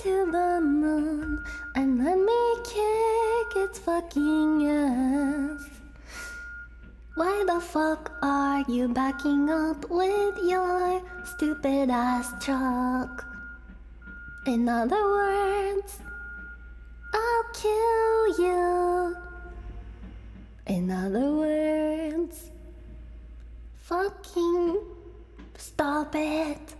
to the moon and let me kick its fucking ass. Why the fuck are you backing up with your stupid ass truck? In other words, I'll kill you. In other words, fucking stop it.